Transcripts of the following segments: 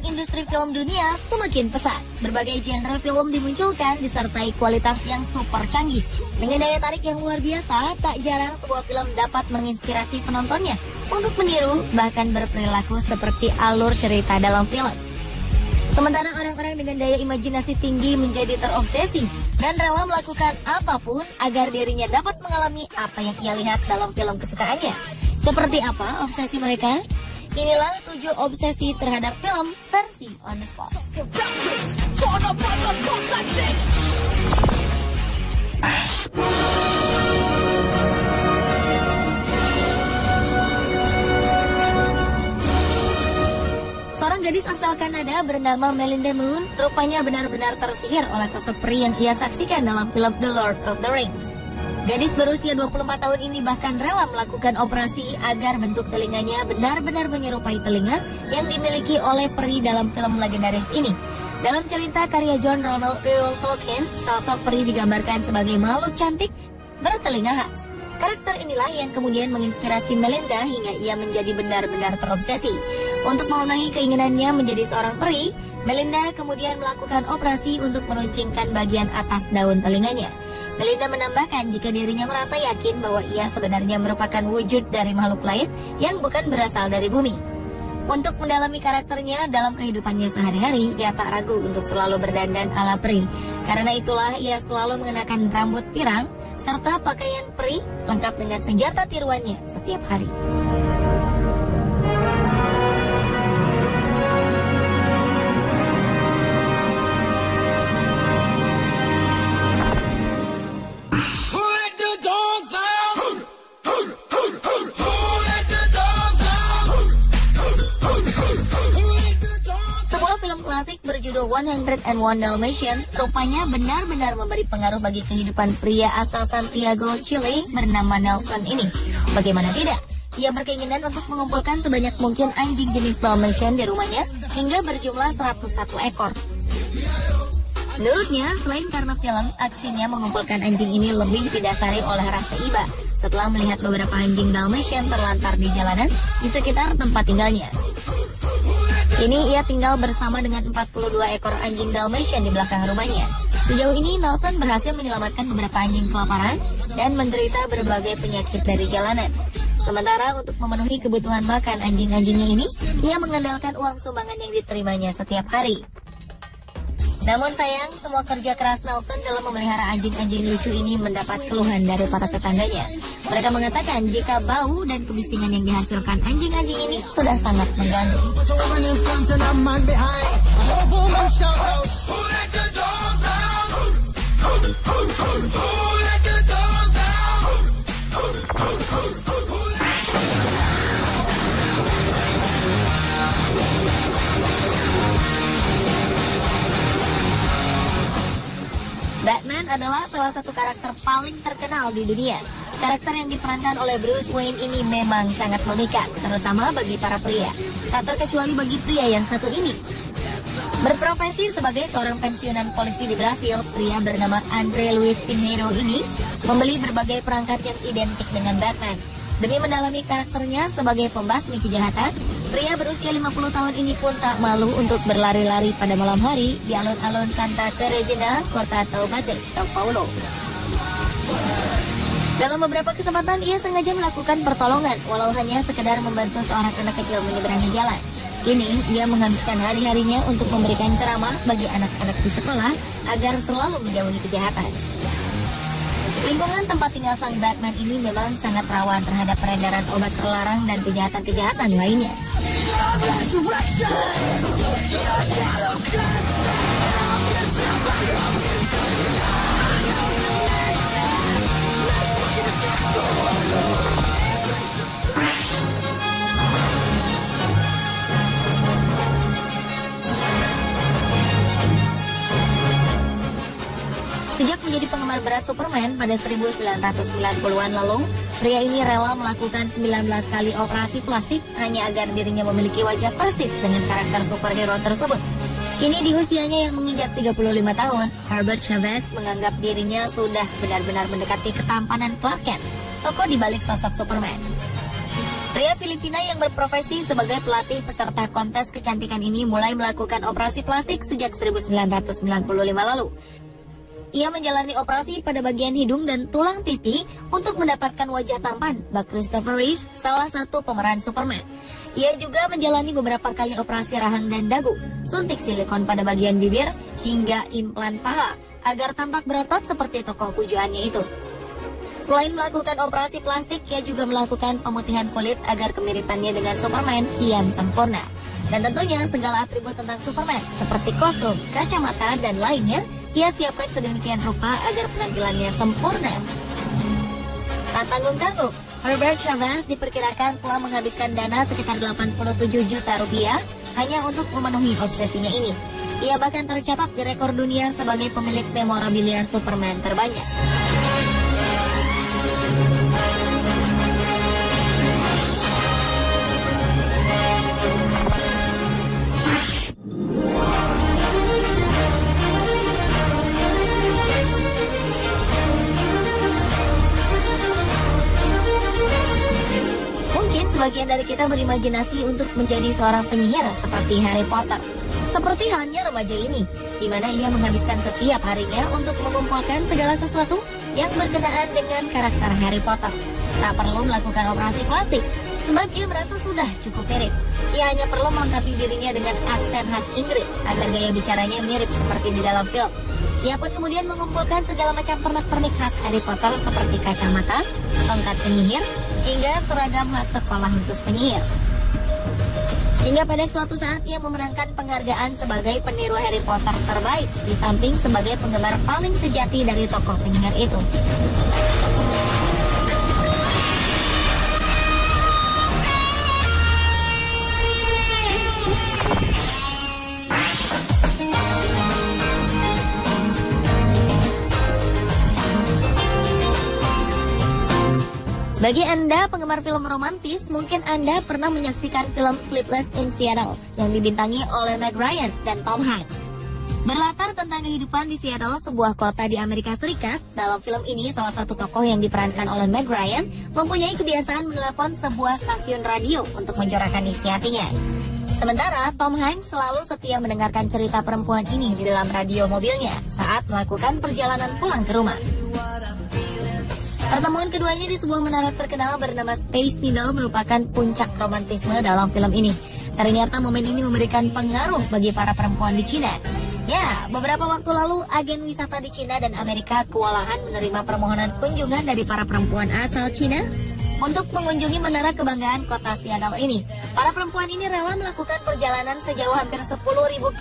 industri film dunia semakin pesat. Berbagai genre film dimunculkan disertai kualitas yang super canggih. Dengan daya tarik yang luar biasa, tak jarang sebuah film dapat menginspirasi penontonnya untuk meniru bahkan berperilaku seperti alur cerita dalam film. Sementara orang-orang dengan daya imajinasi tinggi menjadi terobsesi dan rela melakukan apapun agar dirinya dapat mengalami apa yang ia lihat dalam film kesukaannya. Seperti apa obsesi mereka? Inilah 7 obsesi terhadap film versi On The Spot. Seorang gadis asal Kanada bernama Melinda Moon rupanya benar-benar tersihir oleh sosok peri yang ia saksikan dalam film The Lord of the Rings. Gadis berusia 24 tahun ini bahkan rela melakukan operasi agar bentuk telinganya benar-benar menyerupai telinga yang dimiliki oleh peri dalam film legendaris ini. Dalam cerita karya John Ronald Reuel Tolkien, sosok peri digambarkan sebagai makhluk cantik bertelinga khas. Karakter inilah yang kemudian menginspirasi Melinda hingga ia menjadi benar-benar terobsesi. Untuk memenuhi keinginannya menjadi seorang peri, Melinda kemudian melakukan operasi untuk meruncingkan bagian atas daun telinganya. Melinda menambahkan jika dirinya merasa yakin bahwa ia sebenarnya merupakan wujud dari makhluk lain yang bukan berasal dari bumi. Untuk mendalami karakternya dalam kehidupannya sehari-hari, ia tak ragu untuk selalu berdandan ala peri. Karena itulah ia selalu mengenakan rambut pirang serta pakaian peri lengkap dengan senjata tiruannya setiap hari. Klasik berjudul 101 Dalmatians rupanya benar-benar memberi pengaruh bagi kehidupan pria asal Santiago, Chile bernama Nelson ini. Bagaimana tidak? Ia berkeinginan untuk mengumpulkan sebanyak mungkin anjing jenis Dalmatian di rumahnya hingga berjumlah 101 ekor. Menurutnya, selain karena film, aksinya mengumpulkan anjing ini lebih didasari oleh rasa iba setelah melihat beberapa anjing Dalmatian terlantar di jalanan di sekitar tempat tinggalnya. Kini ia tinggal bersama dengan 42 ekor anjing Dalmatian di belakang rumahnya. Sejauh ini Nelson berhasil menyelamatkan beberapa anjing kelaparan dan menderita berbagai penyakit dari jalanan. Sementara untuk memenuhi kebutuhan makan anjing-anjingnya ini, ia mengandalkan uang sumbangan yang diterimanya setiap hari. Namun sayang, semua kerja keras Nelson dalam memelihara anjing-anjing lucu ini mendapat keluhan dari para tetangganya. Mereka mengatakan jika bau dan kebisingan yang dihasilkan anjing-anjing ini sudah sangat mengganggu. Batman adalah salah satu karakter paling terkenal di dunia. Karakter yang diperankan oleh Bruce Wayne ini memang sangat memikat, terutama bagi para pria. Tak terkecuali bagi pria yang satu ini. Berprofesi sebagai seorang pensiunan polisi di Brasil, pria bernama Andre Luis Pinheiro ini membeli berbagai perangkat yang identik dengan Batman. Demi mendalami karakternya sebagai pembasmi kejahatan, pria berusia 50 tahun ini pun tak malu untuk berlari-lari pada malam hari di alun-alun Santa Teresina, kota Taubaté, Sao Paulo. Dalam beberapa kesempatan ia sengaja melakukan pertolongan, walau hanya sekedar membantu seorang anak kecil menyeberangi jalan. Kini ia menghabiskan hari-harinya untuk memberikan ceramah bagi anak-anak di sekolah agar selalu menjauhi kejahatan. Lingkungan tempat tinggal sang Batman ini memang sangat rawan terhadap peredaran obat terlarang dan kejahatan-kejahatan lainnya. Sejak menjadi penggemar berat Superman pada 1990-an lalu, pria ini rela melakukan 19 kali operasi plastik hanya agar dirinya memiliki wajah persis dengan karakter superhero tersebut. Kini di usianya yang menginjak 35 tahun, Herbert Chavez menganggap dirinya sudah benar-benar mendekati ketampanan Clark Kent, tokoh di balik sosok Superman. Pria Filipina yang berprofesi sebagai pelatih peserta kontes kecantikan ini mulai melakukan operasi plastik sejak 1995 lalu. Ia menjalani operasi pada bagian hidung dan tulang pipi untuk mendapatkan wajah tampan bak Christopher Reeve, salah satu pemeran Superman. Ia juga menjalani beberapa kali operasi rahang dan dagu, suntik silikon pada bagian bibir, hingga implan paha, agar tampak berotot seperti tokoh pujaannya itu. Selain melakukan operasi plastik, ia juga melakukan pemutihan kulit agar kemiripannya dengan Superman kian sempurna. Dan tentunya segala atribut tentang Superman, seperti kostum, kacamata, dan lainnya, ia siapkan sedemikian rupa agar penampilannya sempurna. Tak tanggung-tanggung, Herbert Chavez diperkirakan telah menghabiskan dana sekitar 87 juta rupiah hanya untuk memenuhi obsesinya ini. Ia bahkan tercatat di rekor dunia sebagai pemilik memorabilia Superman terbanyak. Sebagian dari kita berimajinasi untuk menjadi seorang penyihir seperti Harry Potter. Seperti halnya remaja ini, di mana ia menghabiskan setiap harinya untuk mengumpulkan segala sesuatu yang berkenaan dengan karakter Harry Potter. Tak perlu melakukan operasi plastik, sebab ia merasa sudah cukup mirip. Ia hanya perlu melengkapi dirinya dengan aksen khas Inggris agar gaya bicaranya mirip seperti di dalam film. Ia pun kemudian mengumpulkan segala macam pernak-pernik khas Harry Potter seperti kacamata, tongkat penyihir, hingga seragam khas sekolah khusus penyihir. Hingga pada suatu saat ia memenangkan penghargaan sebagai peniru Harry Potter terbaik, di samping sebagai penggemar paling sejati dari tokoh penyihir itu. Bagi Anda penggemar film romantis, mungkin Anda pernah menyaksikan film Sleepless in Seattle yang dibintangi oleh Meg Ryan dan Tom Hanks. Berlatar tentang kehidupan di Seattle, sebuah kota di Amerika Serikat. Dalam film ini, salah satu tokoh yang diperankan oleh Meg Ryan mempunyai kebiasaan menelepon sebuah stasiun radio untuk mencurahkan isi hatinya. Sementara Tom Hanks selalu setia mendengarkan cerita perempuan ini di dalam radio mobilnya saat melakukan perjalanan pulang ke rumah. Pertemuan keduanya di sebuah menara terkenal bernama Space Needle merupakan puncak romantisme dalam film ini. Ternyata momen ini memberikan pengaruh bagi para perempuan di Cina. Ya, beberapa waktu lalu agen wisata di Cina dan Amerika kewalahan menerima permohonan kunjungan dari para perempuan asal Cina untuk mengunjungi menara kebanggaan kota Seattle ini. Para perempuan ini rela melakukan perjalanan sejauh hampir 10.000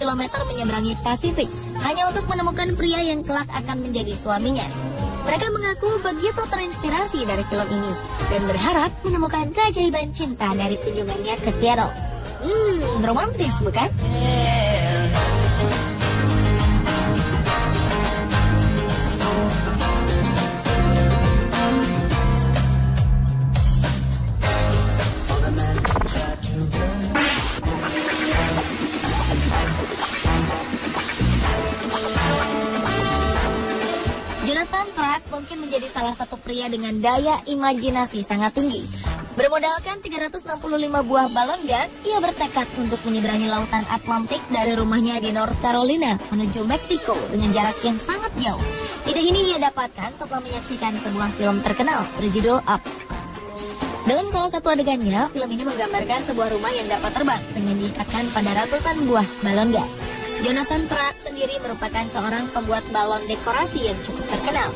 km menyeberangi Pasifik hanya untuk menemukan pria yang kelak akan menjadi suaminya. Mereka mengaku begitu terinspirasi dari film ini dan berharap menemukan keajaiban cinta dari kunjungannya ke Seattle. Romantis bukan? Jonathan Prak mungkin menjadi salah satu pria dengan daya imajinasi sangat tinggi. Bermodalkan 365 buah balon gas, ia bertekad untuk menyeberangi lautan Atlantik dari rumahnya di North Carolina menuju Meksiko dengan jarak yang sangat jauh. Ide ini ia dapatkan setelah menyaksikan sebuah film terkenal berjudul Up. Dalam salah satu adegannya, film ini menggambarkan sebuah rumah yang dapat terbang dengan diikatkan pada ratusan buah balon gas. Jonathan Prak sendiri merupakan seorang pembuat balon dekorasi yang cukup terkenal.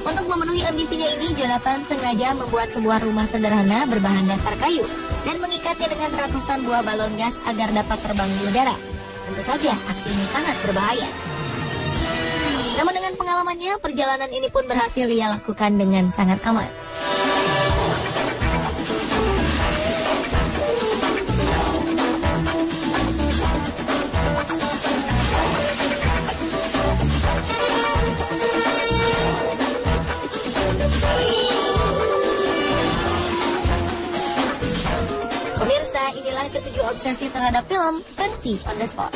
Untuk memenuhi ambisinya ini, Jonathan sengaja membuat sebuah rumah sederhana berbahan dasar kayu dan mengikatnya dengan ratusan buah balon gas agar dapat terbang di udara. Tentu saja, aksi ini sangat berbahaya. Namun dengan pengalamannya, perjalanan ini pun berhasil ia lakukan dengan sangat aman. Pemirsa, inilah ketujuh obsesi terhadap film versi on the spot.